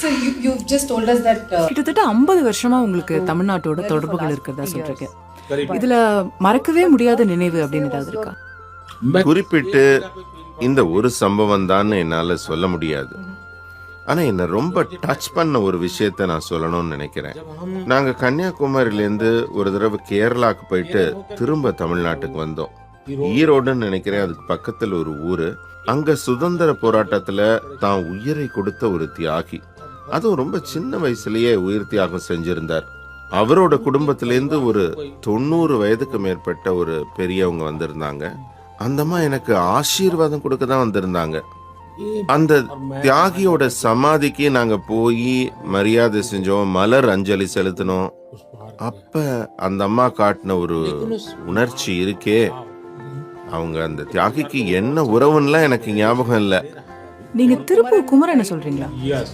So you've just told us that கிட்டத்தட்ட 50 வருஷமா உங்களுக்கு தமிழ்நாட்டோட தொடர்புகள் இருக்கிறதா சொல்றீங்க. இதுல மறக்கவே முடியாத நினைவு அப்படின்னு ஏதாவது இருக்கா? குறிப்பிட்டு இந்த ஒரு சம்பவம் தான் என்னால சொல்ல முடியாது. ஆனா என்ன ரொம்ப டச் பண்ண ஒரு விஷயத்த நான் சொல்லணும்னு நினைக்கிறேன். நாங்க கன்னியாகுமரியிலேருந்து ஒரு தடவை கேரளாக்கு போயிட்டு திரும்ப தமிழ்நாட்டுக்கு வந்தோம். ஈரோடுன்னு நினைக்கிறேன், அதுக்கு பக்கத்துல ஒரு ஊரு. அங்க சுதந்திர போராட்டத்துல தான் உயிரை கொடுத்த ஒரு தியாகி, அதுவும் ரொம்ப சின்ன வயசுலயே உயிர் தியாகம் செஞ்சிருந்தார். அவரோட குடும்பத்திலேருந்து ஒரு 90 வயதுக்கு மேற்பட்ட ஒரு பெரியவங்க வந்திருந்தாங்க. அந்தம்மா எனக்கு ஆசீர்வாதம் கொடுக்க தான் வந்திருந்தாங்க. அந்த தியாகியோட சமாதிக்கு நாங்க போய் மரியாதை செஞ்சோம், மலர் அஞ்சலி செலுத்தினோம். அப்ப அந்த அம்மா காட்டின ஒரு உணர்ச்சி இருக்கே, அவங்க அந்த தியாகிக்கு என்ன உறவுன்னா எனக்கு ஞாபகம் இல்லை. நீங்க திருப்பூர் குமரனை சொல்றீங்களா?